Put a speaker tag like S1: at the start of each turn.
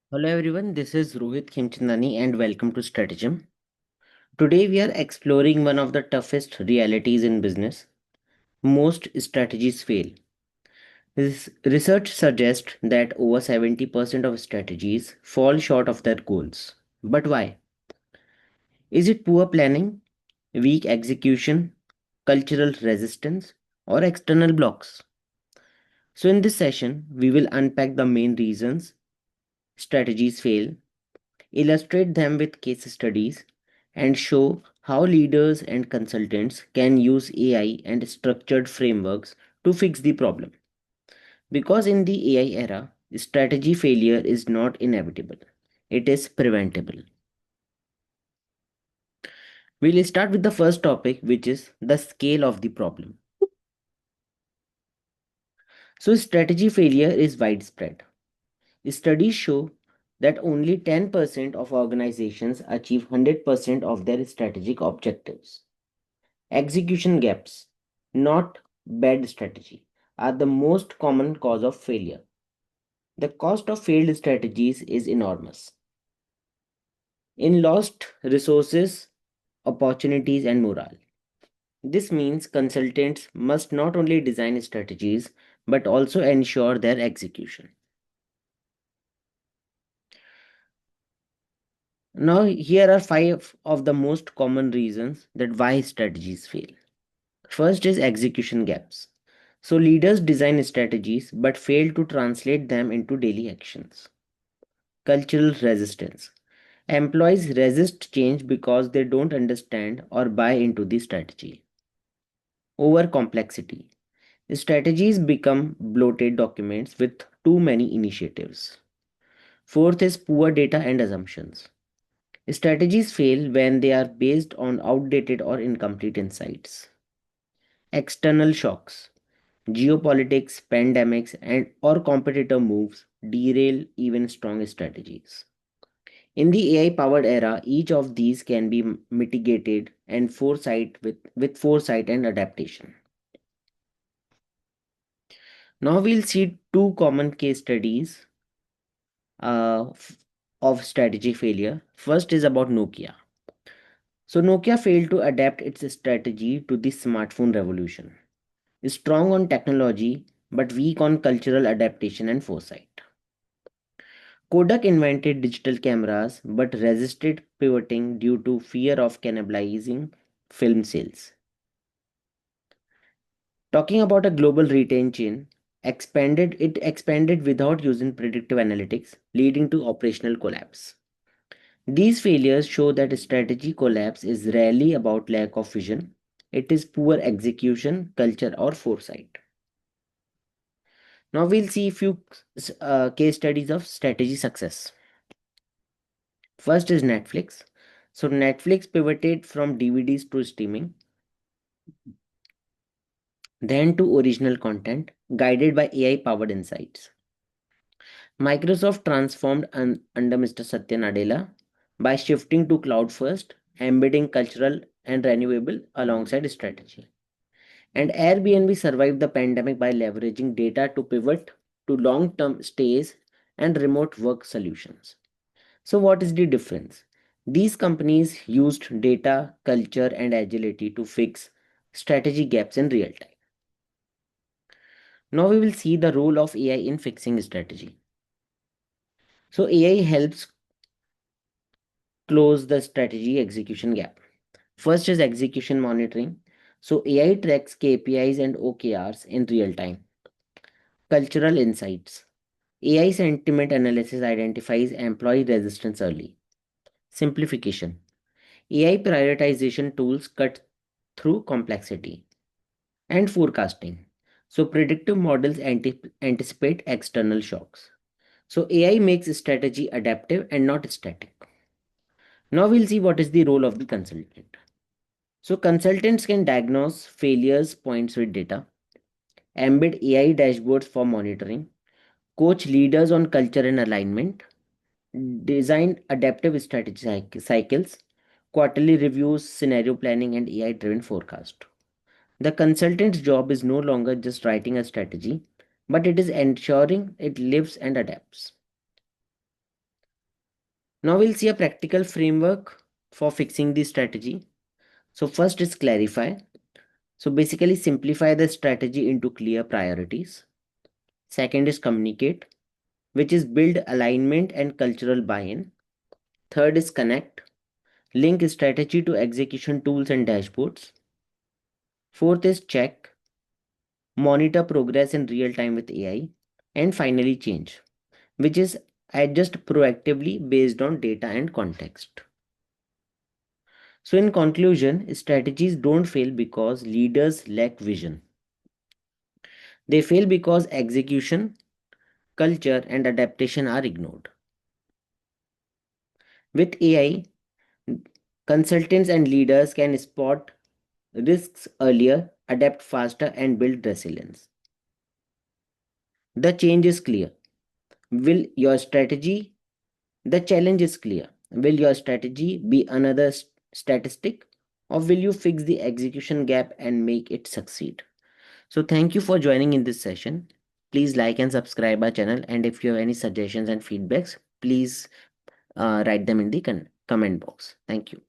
S1: Hello everyone, this is Rohit Khemchandani and welcome to Stratigem. Today we are exploring one of the toughest realities in business. Most strategies fail. This research suggests that over 70% of strategies fall short of their goals. But why? Is it poor planning, weak execution, cultural resistance, or external blocks? So in this session, we will unpack the main reasons strategies fail, illustrate them with case studies, and show how leaders and consultants can use AI and structured frameworks to fix the problem. Because in the AI era, strategy failure is not inevitable, it is preventable. We'll start with the first topic, which is the scale of the problem. So, strategy failure is widespread. Studies show that only 10% of organizations achieve 100% of their strategic objectives. Execution gaps, not bad strategy, are the most common cause of failure. The cost of failed strategies is enormous. In lost resources, opportunities, and morale. This means consultants must not only design strategies but also ensure their execution. Now, here are five of the most common reasons that why strategies fail. First is execution gaps. So, leaders design strategies but fail to translate them into daily actions. Cultural resistance. Employees resist change because they don't understand or buy into the strategy. Over complexity. Strategies become bloated documents with too many initiatives. Fourth is poor data and assumptions. Strategies fail when they are based on outdated or incomplete insights. External shocks. Geopolitics, pandemics, and or competitor moves derail even strong strategies. In the AI powered era, each of these can be mitigated and with foresight and adaptation. Now we'll see two common case studies uh, f- of strategy failure. First is about Nokia. So Nokia failed to adapt its strategy to the smartphone revolution. Strong on technology but weak on cultural adaptation and foresight. Kodak invented digital cameras but resisted pivoting due to fear of cannibalizing film sales. Talking about a global retail chain, expanded without using predictive analytics, leading to operational collapse. These failures show that strategy collapse is rarely about lack of vision. It is poor execution, culture, or foresight. Now we'll see a few case studies of strategy success. First is Netflix. So Netflix pivoted from DVDs to streaming, then to original content, guided by AI powered insights. Microsoft transformed under Mr. Satya Nadella by shifting to cloud first, embedding cultural and renewable alongside strategy. And Airbnb survived the pandemic by leveraging data to pivot to long term stays and remote work solutions. So, what is the difference? These companies used data, culture, and agility to fix strategy gaps in real time. Now, we will see the role of AI in fixing strategy. So, AI helps close the strategy execution gap. First is execution monitoring. So, AI tracks KPIs and OKRs in real time. Cultural insights. AI sentiment analysis identifies employee resistance early. Simplification. AI prioritization tools cut through complexity. And forecasting. So, predictive models anticipate external shocks. So, AI makes strategy adaptive and not static. Now, we'll see what is the role of the consultant. So, consultants can diagnose failures points with data, embed AI dashboards for monitoring, coach leaders on culture and alignment, design adaptive strategy cycles, quarterly reviews, scenario planning, and AI driven forecast. The consultant's job is no longer just writing a strategy, but it is ensuring it lives and adapts. Now we'll see a practical framework for fixing the strategy. So first is clarify. So basically simplify the strategy into clear priorities. Second is communicate, which is build alignment and cultural buy-in. Third is connect, link strategy to execution tools and dashboards. Fourth is check, monitor progress in real time with AI. And finally change, which is adjust proactively based on data and context. So in conclusion, strategies don't fail because leaders lack vision. They fail because execution, culture, and adaptation are ignored. With AI, consultants and leaders can spot risks earlier, adapt faster, and build resilience. The change is clear. Will your strategy, the challenge is clear. Will your strategy be another statistic, or will you fix the execution gap and make it succeed? So, thank you for joining in this session. Please like and subscribe our channel. And if you have any suggestions and feedbacks, please write them in the comment box. Thank you.